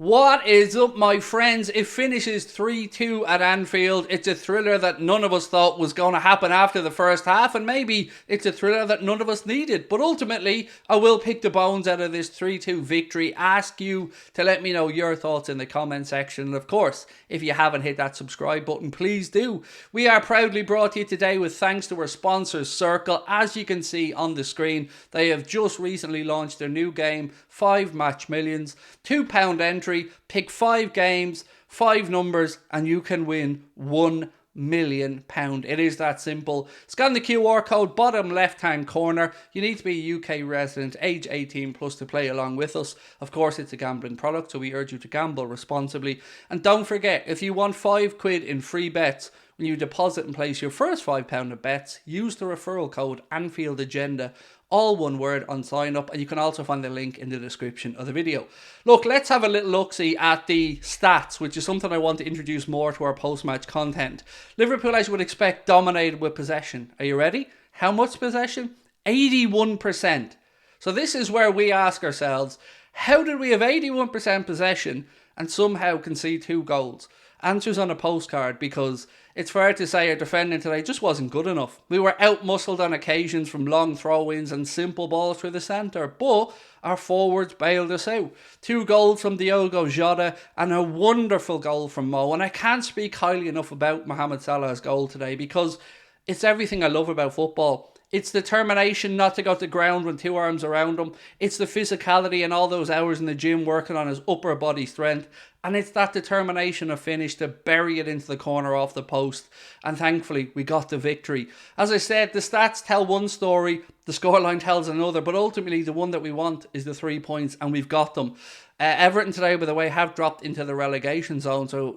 What is up, my friends? It finishes 3-2 at Anfield. It's a thriller that none of us thought was going to happen after the first half, and maybe it's a thriller that none of us needed. But ultimately, I will pick the bones out of this 3-2 victory. Ask you to let me know your thoughts in the comment section. And of course, if you haven't hit that subscribe button, please do. We are proudly brought to you today with thanks to our sponsors, Circl. As you can see on the screen, they have just recently launched their new game, 5 Match Millions, £2 entry. Pick 5 games, 5 numbers, and you can win £1 million. It is that simple. Scan the QR code bottom left hand corner. You need to be a UK resident, age 18 plus to play along with us. Of course, it's a gambling product, so we urge you to gamble responsibly. And don't forget, if you want £5 in free bets when you deposit and place your first £5 of bets, use the referral code anfieldagenda, all one word, on sign up, and you can also find the link in the description of the video. Look, let's have a little look-see at the stats, which is something I want to introduce more to our post-match content. Liverpool, as you would expect, dominated with possession. Are you ready? How much possession? 81%. So this is where we ask ourselves, how did we have 81% possession and somehow concede 2 goals? Answers on a postcard, because it's fair to say our defending today just wasn't good enough. We were out-muscled on occasions from long throw-ins and simple balls through the centre, but our forwards bailed us out. 2 goals from Diogo Jota and a wonderful goal from Mo. And I can't speak highly enough about Mohamed Salah's goal today, because it's everything I love about football. It's determination not to go to the ground with 2 arms around him. It's the physicality and all those hours in the gym working on his upper body strength. And it's that determination of finish to bury it into the corner off the post. And thankfully, we got the victory. As I said, the stats tell one story, the scoreline tells another. But ultimately, the one that we want is the 3 points, and we've got them. Everton today, by the way, have dropped into the relegation zone. So,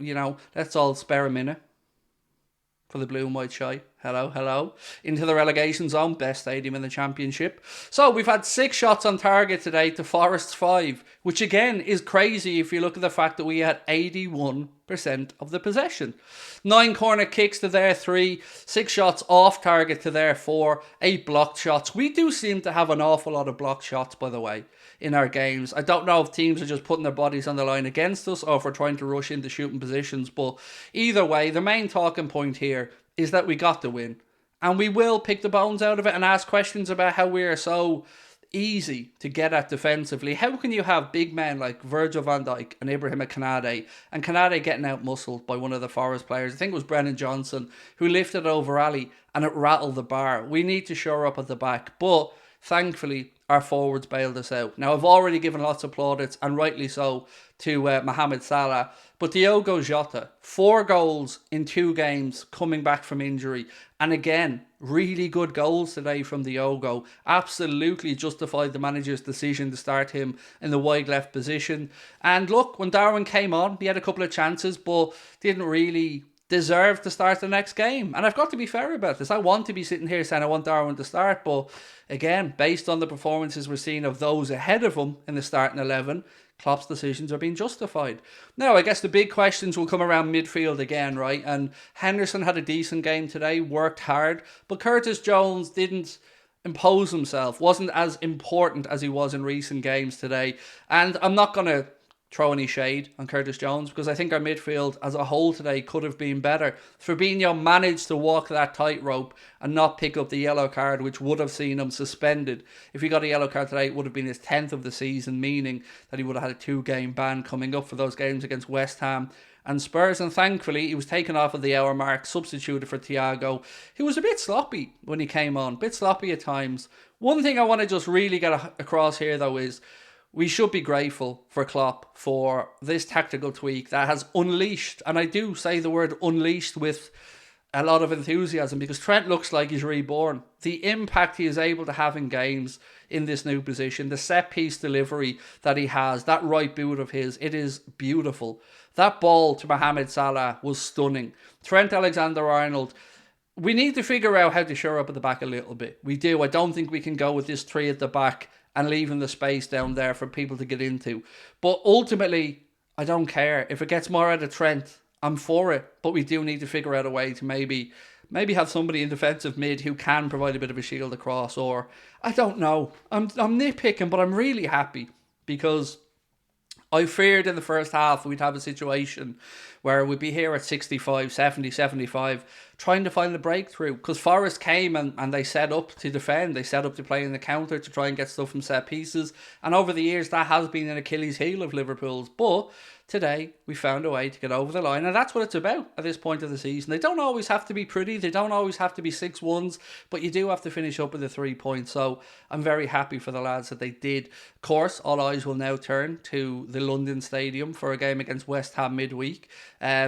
let's all spare a minute for the blue and white shy. Hello. Into the relegation zone, best stadium in the championship. So we've had 6 shots on target today to Forest's 5, which again is crazy if you look at the fact that we had 81% of the possession. 9 corner kicks to their 3, 6 shots off target to their 4, 8 blocked shots. We do seem to have an awful lot of blocked shots, by the way, in our games. I don't know if teams are just putting their bodies on the line against us or if we're trying to rush into shooting positions, but either way, the main talking point here is that we got the win. And we will pick the bones out of it and ask questions about how we are so easy to get at defensively. How can you have big men like Virgil van Dijk and Ibrahim Kanade, and Kanade getting out-muscled by one of the Forest players? I think it was Brennan Johnson, who lifted over Ali and it rattled the bar. We need to shore up at the back, but thankfully our forwards bailed us out. Now, I've already given lots of plaudits, and rightly so, to Mohamed Salah. But Diogo Jota, 4 goals in 2 games coming back from injury. And again, really good goals today from Diogo. Absolutely justified the manager's decision to start him in the wide left position. And look, when Darwin came on, he had a couple of chances, but didn't really deserve to start the next game. And I've got to be fair about this. I want to be sitting here saying I want Darwin to start, but again, based on the performances we're seeing of those ahead of him in the starting 11, Klopp's decisions are being justified. Now, I guess the big questions will come around midfield again, right? And Henderson had a decent game today, worked hard, but Curtis Jones didn't impose himself, wasn't as important as he was in recent games today. And I'm not going to throw any shade on Curtis Jones, because I think our midfield as a whole today could have been better. Fabinho managed to walk that tightrope and not pick up the yellow card, which would have seen him suspended. If he got a yellow card today, it would have been his 10th of the season, meaning that he would have had a 2-game ban coming up for those games against West Ham and Spurs. And thankfully, he was taken off at the hour mark, substituted for Thiago, who was a bit sloppy when he came on, a bit sloppy at times. One thing I want to just really get across here, though, is we should be grateful for Klopp for this tactical tweak that has unleashed, and I do say the word unleashed with a lot of enthusiasm, because Trent looks like he's reborn. The impact he is able to have in games in this new position, the set-piece delivery that he has, that right boot of his, it is beautiful. That ball to Mohamed Salah was stunning. Trent Alexander-Arnold, we need to figure out how to shore up at the back a little bit. We do. I don't think we can go with this 3 at the back and leaving the space down there for people to get into. But ultimately, I don't care. If it gets more out of Trent, I'm for it. But we do need to figure out a way to maybe have somebody in defensive mid who can provide a bit of a shield across. Or, I don't know. I'm nitpicking, but I'm really happy because I feared in the first half we'd have a situation where we'd be here at 65, 70, 75, trying to find the breakthrough. Because Forest came and they set up to defend. They set up to play in the counter to try and get stuff from set pieces. And over the years, that has been an Achilles heel of Liverpool's. But today, we found a way to get over the line. And that's what it's about at this point of the season. They don't always have to be pretty. They don't always have to be 6-1s. But you do have to finish up with the 3 points. So I'm very happy for the lads that they did. Of course, all eyes will now turn to the London Stadium for a game against West Ham midweek.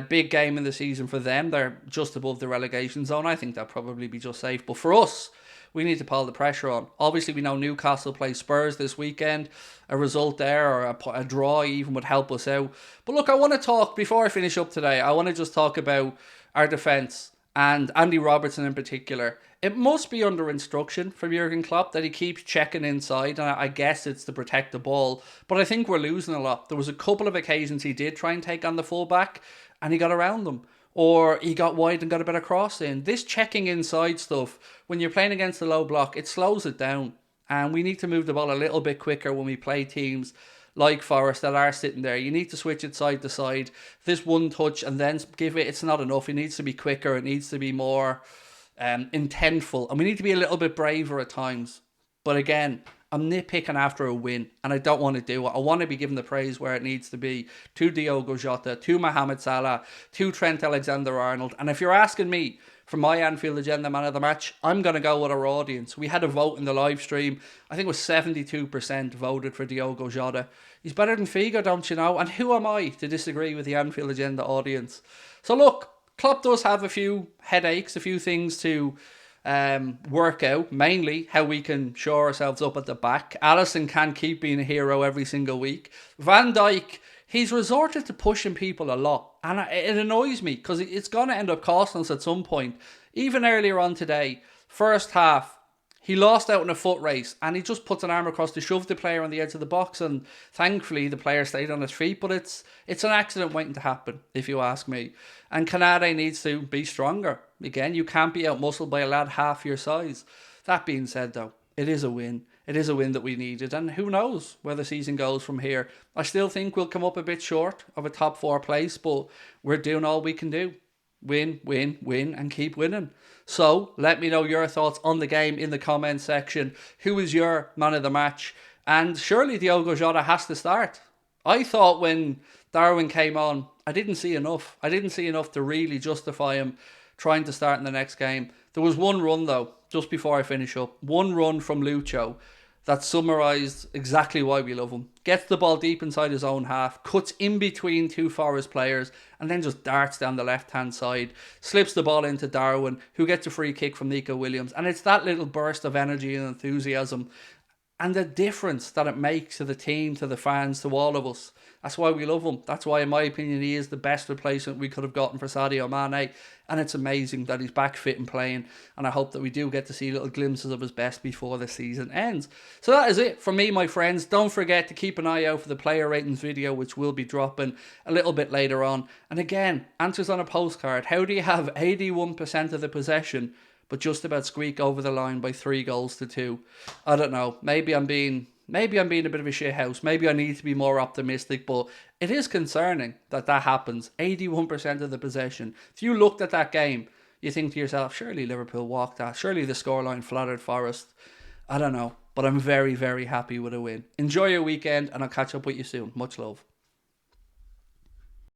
Big game in the season for them. They're just above the relegation zone. I think they'll probably be just safe. But for us, we need to pile the pressure on. Obviously, we know Newcastle play Spurs this weekend. A result there or a draw even would help us out. But look, I want to talk, before I finish up today, I want to just talk about our defence and Andy Robertson in particular. It must be under instruction from Jurgen Klopp that he keeps checking inside, and I guess it's to protect the ball. But I think we're losing a lot. There was a couple of occasions he did try and take on the fullback, and he got around them. Or he got wide and got a better cross in. This checking inside stuff, when you're playing against the low block, it slows it down. And we need to move the ball a little bit quicker when we play teams like Forest that are sitting there. You need to switch it side to side. This one touch and then give it, it's not enough. It needs to be quicker. It needs to be more intentful. And we need to be a little bit braver at times. But again, I'm nitpicking after a win, and I don't want to do it. I want to be given the praise where it needs to be to Diogo Jota, to Mohamed Salah, to Trent Alexander-Arnold. And if you're asking me for my Anfield agenda man of the match, I'm going to go with our audience. We had a vote in the live stream. I think it was 72% voted for Diogo Jota. He's better than Figo, don't you know? And who am I to disagree with the Anfield agenda audience? So look, Klopp does have a few headaches, a few things to work out, mainly how we can shore ourselves up at the back. Alisson can't keep being a hero every single week. Van Dijk, he's resorted to pushing people a lot, and it annoys me because it's going to end up costing us at some point. Even earlier on today, first half, he lost out in a foot race and he just puts an arm across to shove the player on the edge of the box, and thankfully the player stayed on his feet, but it's an accident waiting to happen, if you ask me. And Canade needs to be stronger. Again, you can't be out-muscled by a lad half your size. That being said though, it is a win. It is a win that we needed, and who knows where the season goes from here. I still think we'll come up a bit short of a top 4 place, but we're doing all we can do. Win, win, win, and keep winning. So, let me know your thoughts on the game in the comment section. Who is your man of the match? And surely Diogo Jota has to start. I thought when Darwin came on, I didn't see enough. I didn't see enough to really justify him trying to start in the next game. There was one run though, just before I finish up. One run from Lucho that summarised exactly why we love him. Gets the ball deep inside his own half, cuts in between 2 Forest players, and then just darts down the left-hand side, slips the ball into Darwin, who gets a free kick from Nico Williams. And it's that little burst of energy and enthusiasm and the difference that it makes to the team, to the fans, to all of us. That's why we love him. That's why, in my opinion, he is the best replacement we could have gotten for Sadio Mane. And it's amazing that he's back fit and playing. And I hope that we do get to see little glimpses of his best before the season ends. So that is it from me, my friends. Don't forget to keep an eye out for the player ratings video, which will be dropping a little bit later on. And again, answers on a postcard. How do you have 81% of the possession but just about squeak over the line by 3-2? I don't know. Maybe I'm being a bit of a shithouse. Maybe I need to be more optimistic, but it is concerning that happens. 81% of the possession. If you looked at that game, you think to yourself, surely Liverpool walked that. Surely the scoreline flattered Forest. I don't know, but I'm very, very happy with a win. Enjoy your weekend, and I'll catch up with you soon. Much love.